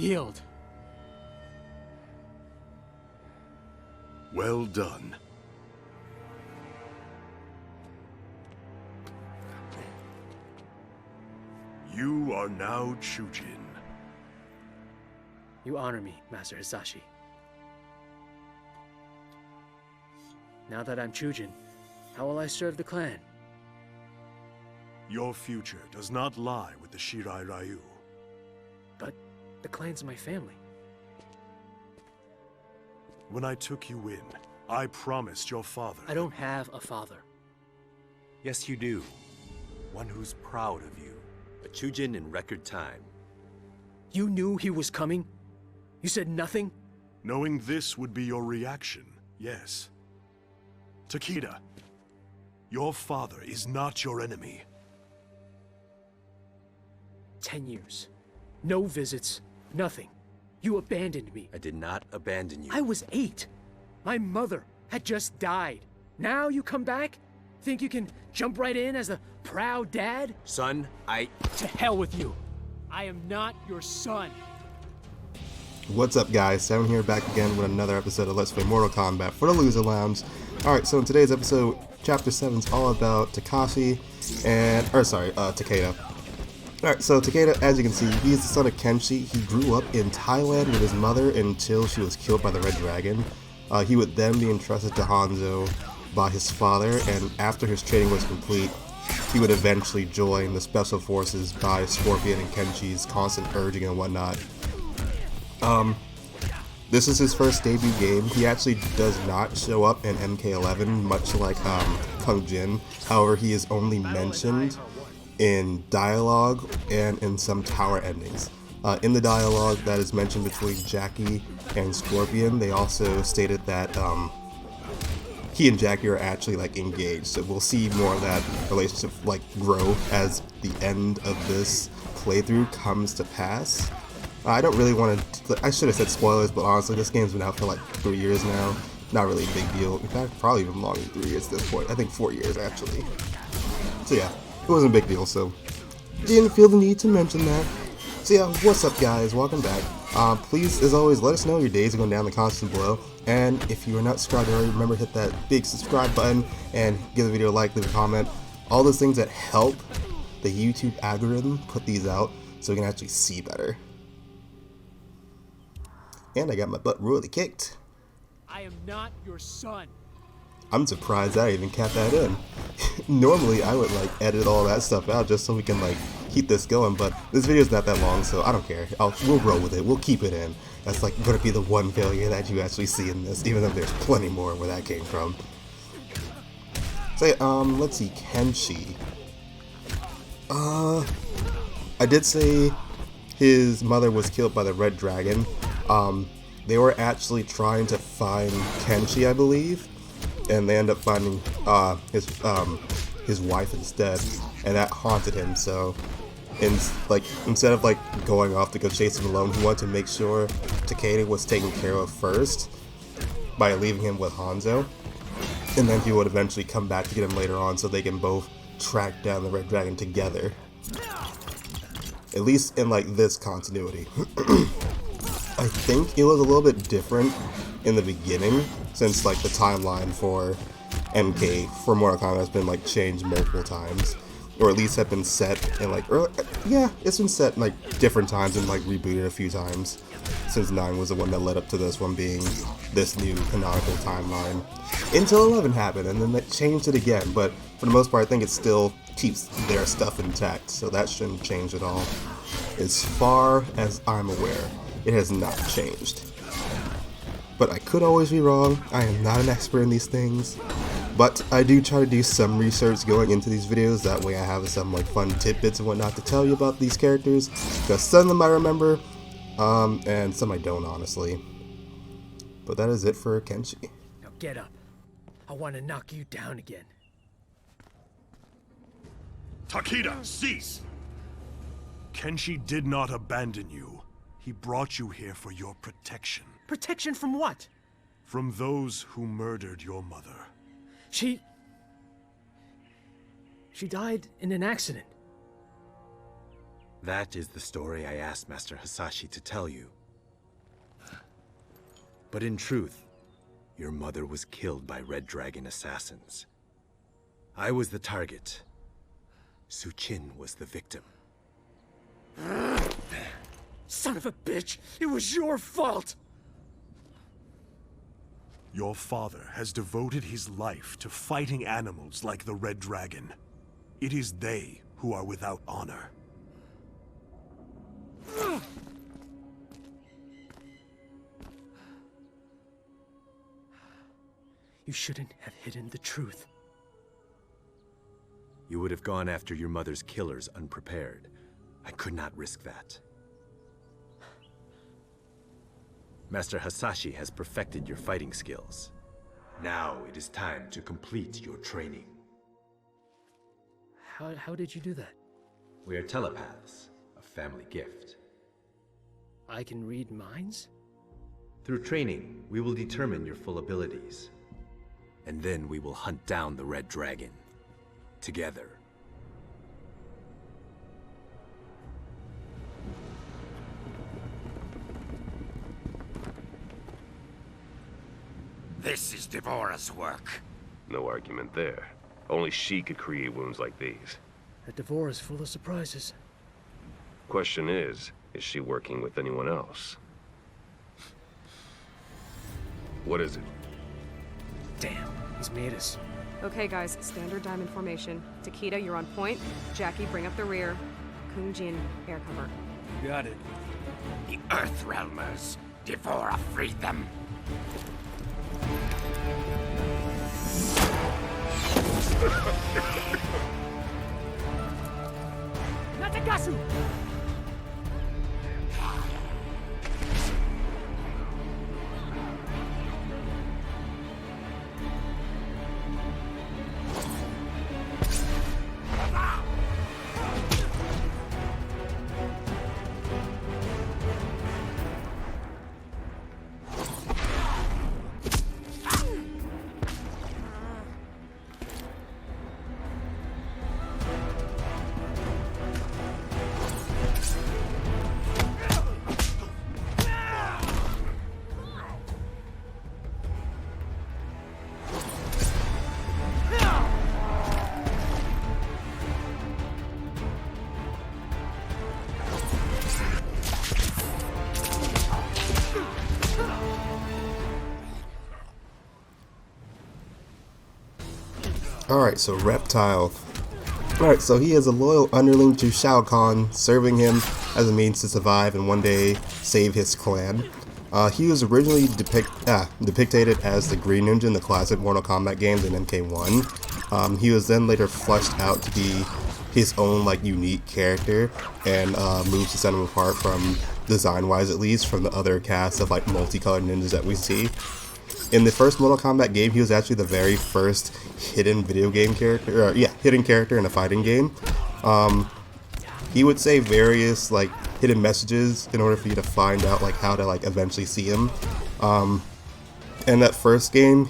healed. Well done. You are now Chujin. You honor me, Master Hisashi. Now that I'm Chujin, how will I serve the clan? Your future does not lie with the Shirai Ryu. But the clan's my family. When I took you in, I promised your father... I don't have a father. Yes, you do. One who's proud of you. A Chujin in record time. You knew he was coming? You said nothing? Knowing this would be your reaction, yes. Takeda, your father is not your enemy. 10 years. No visits. Nothing. You abandoned me. I did not abandon you. I was 8. My mother had just died. Now you come back? Think you can jump right in as a proud dad? Son, To hell with you. I am not your son. What's up, guys? Seven here, back again with another episode of Let's Play Mortal Kombat for the Loser Lounge. Alright, so in today's episode, Chapter 7 is all about Takeda. Alright, so Takeda, as you can see, he's the son of Kenshi. He grew up in Thailand with his mother until she was killed by the Red Dragon. He would then be entrusted to Hanzo by his father, and after his training was complete, he would eventually join the Special Forces by Scorpion and Kenshi's constant urging and whatnot. This is his first debut game. He actually does not show up in MK11, much like Kung Jin. However, he is only mentioned in dialogue and in some tower endings. In the dialogue that is mentioned between Jackie and Scorpion, they also stated that he and Jackie are actually like engaged. So we'll see more of that relationship like grow as the end of this playthrough comes to pass. I don't really want to, I should have said spoilers, but honestly this game's been out for like 3 years now. Not really a big deal. In fact, probably even longer than 3 years at this point. I think 4 years actually. So yeah, it wasn't a big deal, so didn't feel the need to mention that. So yeah, what's up guys, welcome back. Please, as always, let us know your days are going down in the comments below. And if you are not subscribed already, remember to hit that big subscribe button and give the video a like, leave a comment. All those things that help the YouTube algorithm put these out so we can actually see better. And I got my butt really kicked. I am not your son. I'm surprised I even kept that in. Normally I would like edit all that stuff out just so we can like keep this going, but this video's not that long, so I don't care. We'll roll with it. We'll keep it in. That's like gonna be the one failure that you actually see in this, even though there's plenty more where that came from. So let's see, Kenshi. I did say his mother was killed by the Red Dragon. They were actually trying to find Kenshi, I believe, and they end up finding his wife instead, and that haunted him. So, instead of like going off to go chase him alone, he wanted to make sure Takeda was taken care of first by leaving him with Hanzo, and then he would eventually come back to get him later on, so they can both track down the Red Dragon together. At least in like this continuity. I think it was a little bit different in the beginning, since like the timeline for MK for Mortal Kombat has been like changed multiple times, or at least have been set in like it's been set in like different times and like rebooted a few times, since 9 was the one that led up to this one being this new canonical timeline, until 11 happened and then they changed it again. But for the most part I think it still keeps their stuff intact, so that shouldn't change at all. As far as I'm aware, it has not changed. But I could always be wrong. I am not an expert in these things. But I do try to do some research going into these videos. That way I have some like fun tidbits and whatnot to tell you about these characters. Because some of them I remember, and some I don't, honestly. But that is it for Kenshi. Now get up. I want to knock you down again. Takeda, cease! Kenshi did not abandon you. He brought you here for your protection. Protection from what? From those who murdered your mother. She died in an accident. That is the story I asked Master Hisashi to tell you. But in truth, your mother was killed by Red Dragon assassins. I was the target. Su-Chin was the victim. Son of a bitch! It was your fault! Your father has devoted his life to fighting animals like the Red Dragon. It is they who are without honor. You shouldn't have hidden the truth. You would have gone after your mother's killers unprepared. I could not risk that. Master Hasashi has perfected your fighting skills. Now it is time to complete your training. How did you do that? We are telepaths, a family gift. I can read minds? Through training, we will determine your full abilities. And then we will hunt down the Red Dragon. Together. This is Devora's work. No argument there. Only she could create wounds like these. That Devora's full of surprises. Question is she working with anyone else? What is it? Damn, he's made us. Okay, guys, standard diamond formation. Takeda, you're on point. Jackie, bring up the rear. Kung-Jin, air cover. Got it. The Earthrealmers. Devora freed them. Natagasu! Alright, so Reptile. Alright, so he is a loyal underling to Shao Kahn, serving him as a means to survive and one day save his clan. He was originally depicted as the Green Ninja in the classic Mortal Kombat games in MK1. He was then later fleshed out to be his own unique character and moves to set him apart from, design-wise at least, from the other cast of multicolored ninjas that we see. In the first Mortal Kombat game, he was actually the very first hidden video game character, hidden character in a fighting game. He would say various hidden messages in order for you to find out how to eventually see him. In that first game,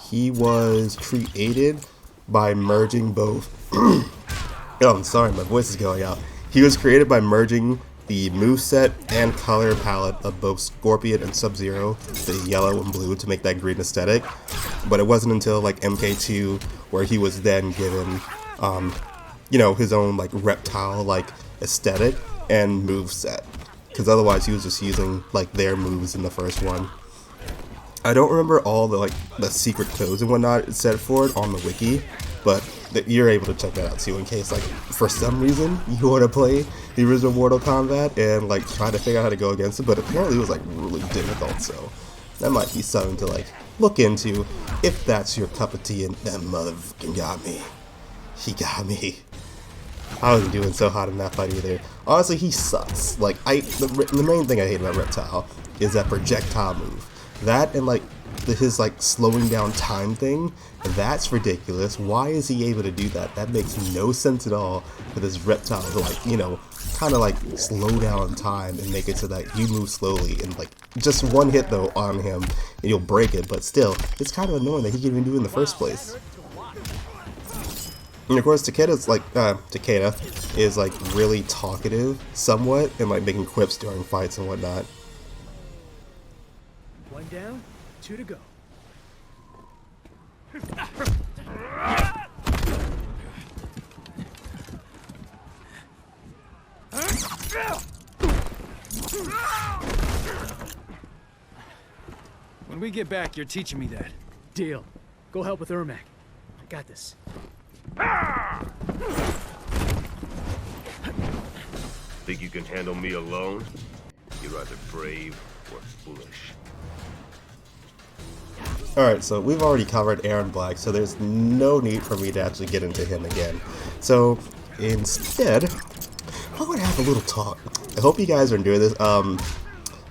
he was created by merging both. Oh, I'm sorry, my voice is going out. He was created by merging the moveset and color palette of both Scorpion and Sub-Zero, the yellow and blue, to make that green aesthetic. But it wasn't until MK2 where he was then given, his own reptile aesthetic and moveset. Because otherwise he was just using their moves in the first one. I don't remember all the secret codes and whatnot set for it on the wiki, but you're able to check that out too in case for some reason you want to play the original Mortal Kombat and try to figure out how to go against it, but apparently it was really difficult, so that might be something to look into if that's your cup of tea. And that motherfucking got me. He got me. I wasn't doing so hot in that fight either. Honestly, he sucks. The main thing I hate about Reptile is that projectile move. That and his slowing down time thing, that's ridiculous. Why is he able to do that? That makes no sense at all for this Reptile to kind of slow down time and make it so that you move slowly, and just one hit though on him and you'll break it, but still it's kind of annoying that he can even do it in the first place. And of course Takeda is really talkative somewhat and making quips during fights and whatnot. One down, 2 to go. When we get back, you're teaching me that. Deal. Go help with Ermac. I got this. Think you can handle me alone? You're either brave or foolish. Alright, so we've already covered Aaron Black, so there's no need for me to actually get into him again. So, instead, I'm going to have a little talk. I hope you guys are enjoying this. I'm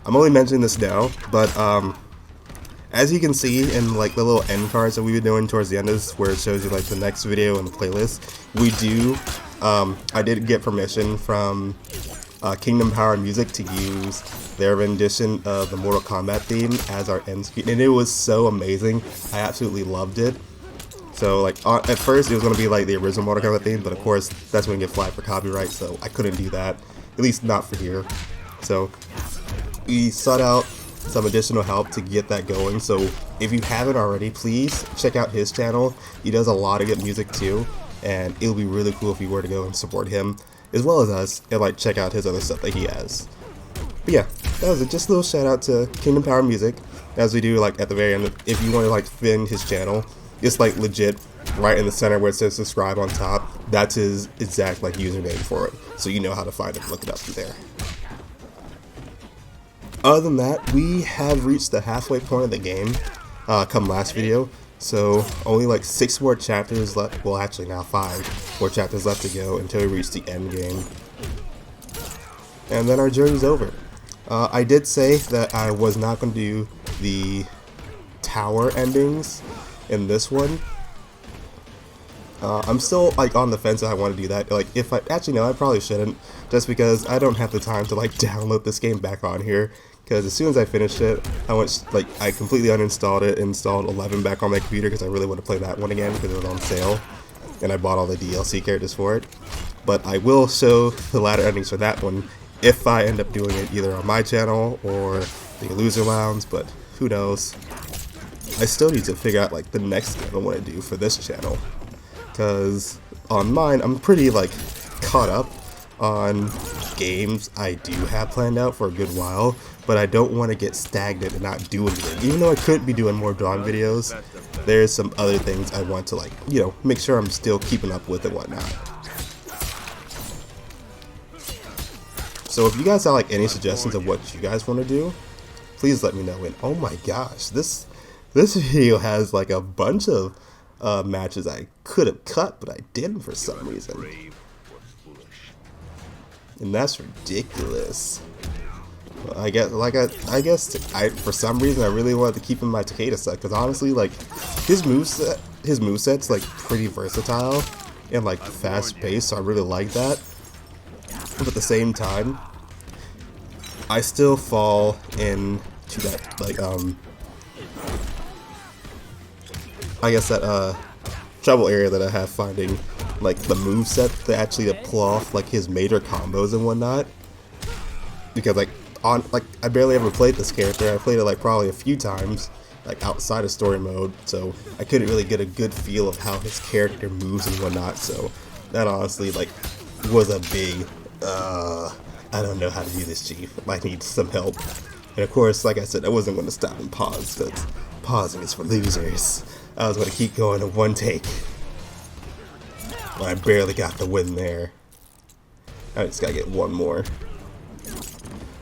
only mentioning this now, but, as you can see in, like, the little end cards that we've been doing towards the end of this, where it shows you, like, the next video and the playlist, we do, I did get permission from Kingdom Power Music to use their rendition of the Mortal Kombat theme as our end screen, and it was so amazing. I absolutely loved it. So, like, at first it was going to be like the original Mortal Kombat theme, but of course that's going to get flagged for copyright, so I couldn't do that, at least not for here. So we sought out some additional help to get that going, so if you haven't already, please check out his channel. He does a lot of good music too, and it'll be really cool if you were to go and support him as well as us and like check out his other stuff that he has. But yeah, that was it. Just a little shout out to Kingdom Power Music, as we do like at the very end. If you want to like find his channel, it's like legit right in the center where it says subscribe on top. That's his exact like username for it, so you know how to find it. Look it up from there. Other than that, we have reached the halfway point of the game come last video, so only like 6 more chapters left. Well, actually now 5 more chapters left to go until we reach the end game, and then our journey's over. I did say that I was not going to do the tower endings in this one. I'm still like on the fence if I want to do that. Like, if I actually no, I probably shouldn't, just because I don't have the time to like download this game back on here. Because as soon as I finished it, I completely uninstalled it, installed 11 back on my computer because I really want to play that one again because it was on sale, and I bought all the DLC characters for it. But I will show the latter endings for that one if I end up doing it either on my channel or the Loser Lounge, but who knows. I still need to figure out like the next game I want to do for this channel, because on mine I'm pretty like caught up on games I do have planned out for a good while, but I don't want to get stagnant and not do anything. Even though I could be doing more drawing videos, there's some other things I want to like, you know, make sure I'm still keeping up with and whatnot. So if you guys have like any suggestions of what you guys want to do, please let me know. And oh my gosh, this video has like a bunch of matches I could have cut, but I didn't for some reason. And that's ridiculous. Well, I guess for some reason I really wanted to keep him my Takeda set, because honestly, like his moveset's like pretty versatile and like fast paced, so I really like that. But at the same time, I still fall into that like I guess that trouble area that I have finding like the moveset to actually pull off like his major combos and whatnot, because like I barely ever played this character. I played it like probably a few times like outside of story mode, so I couldn't really get a good feel of how his character moves and whatnot. So that honestly like was a big I don't know how to do this, Chief. I need some help. And of course, like I said, I wasn't going to stop and pause, because pausing is for losers. I was going to keep going in one take. But I barely got the win there. I just gotta get one more.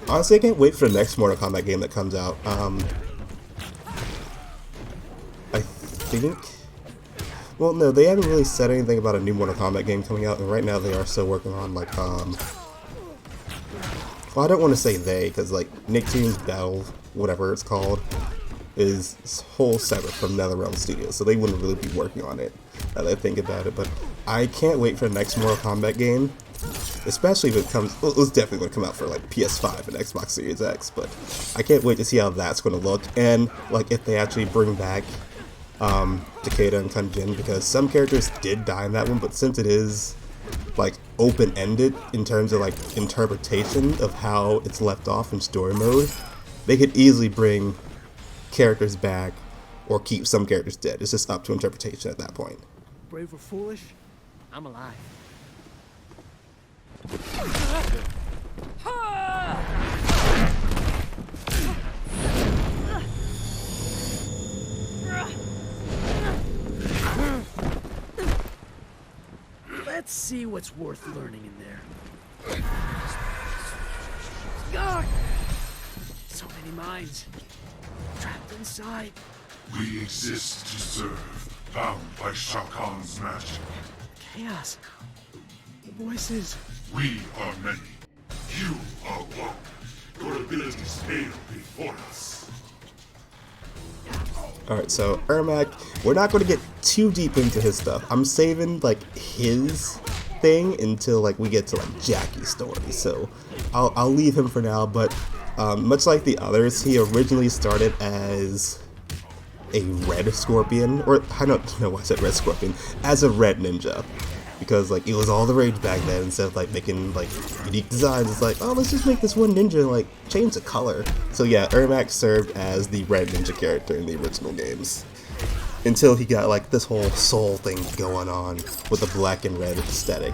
Honestly, I can't wait for the next Mortal Kombat game that comes out. I think... Well, no, they haven't really said anything about a new Mortal Kombat game coming out, and right now they are still working on, like, well, I don't want to say they, because, like, Nicktoons Battle, whatever it's called, is whole separate from NetherRealm Studios, so they wouldn't really be working on it, now that I think about it. But I can't wait for the next Mortal Kombat game, especially if it comes, well, it's definitely going to come out for, like, PS5 and Xbox Series X, but I can't wait to see how that's going to look, and, like, if they actually bring back Takeda and Kunjin, because some characters did die in that one, but since it is like open-ended in terms of like interpretation of how it's left off in story mode, they could easily bring characters back or keep some characters dead. It's just up to interpretation at that point. Brave or foolish, I'm alive. Let's see what's worth learning in there. So many minds trapped inside. We exist to serve, bound by Shao Kahn's magic. Chaos. The voices. We are many. You are one. Your abilities fail before us. Alright, so Ermac, we're not going to get too deep into his stuff. I'm saving like his thing until like we get to like Jackie's story. So I'll leave him for now, but much like the others, he originally started as a red scorpion, or I don't know why I said red scorpion, as a red ninja. Because like it was all the rage back then. Instead of like making like unique designs, it's like, oh, let's just make this one ninja and like change the color. So yeah, Ermac served as the red ninja character in the original games until he got like this whole soul thing going on with the black and red aesthetic.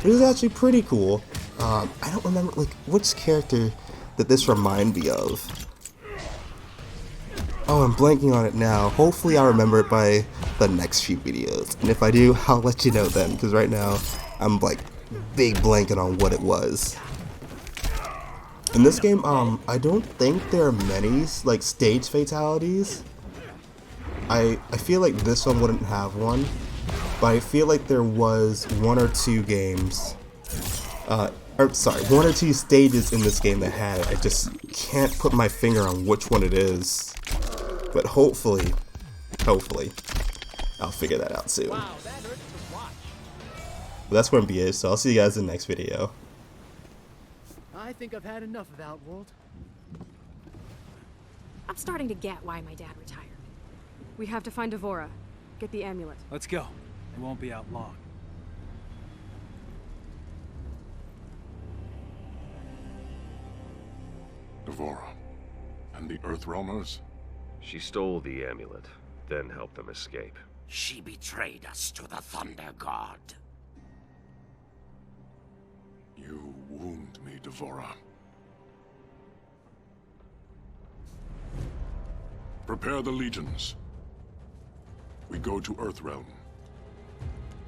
It was actually pretty cool. I don't remember like which character that this remind me of. Oh, I'm blanking on it now. Hopefully I'll remember it by the next few videos. And if I do, I'll let you know then, because right now I'm like big blanking on what it was. In this game, I don't think there are many like stage fatalities. I feel like this one wouldn't have one, but I feel like there was one or two games, one or two stages in this game that had it. I just can't put my finger on which one it is. But hopefully, I'll figure that out soon. Wow, that hurts to watch. But that's where MB is, so I'll see you guys in the next video. I think I've had enough of Outworld. I'm starting to get why my dad retired. We have to find Devora. Get the amulet. Let's go. It won't be out long. Devora. And the Earthrealmers? She stole the amulet, then helped them escape. She betrayed us to the Thunder God. You wound me, Devora. Prepare the legions. We go to Earthrealm.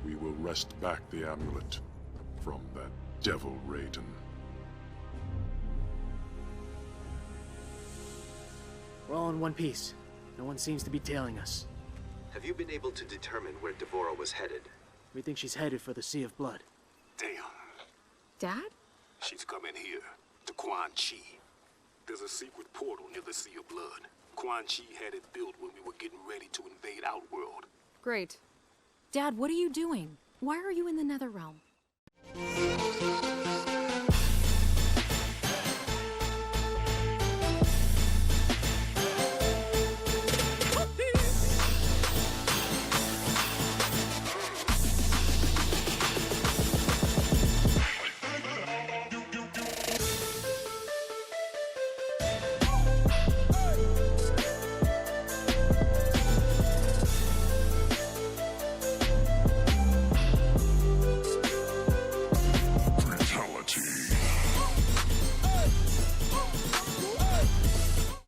We will wrest back the amulet from that devil Raiden. We're all in one piece. No one seems to be tailing us. Have you been able to determine where Devora was headed? We think she's headed for the Sea of Blood. Damn. Dad? She's coming here, to Quan Chi. There's a secret portal near the Sea of Blood. Quan Chi had it built when we were getting ready to invade Outworld. Great. Dad, what are you doing? Why are you in the Netherrealm?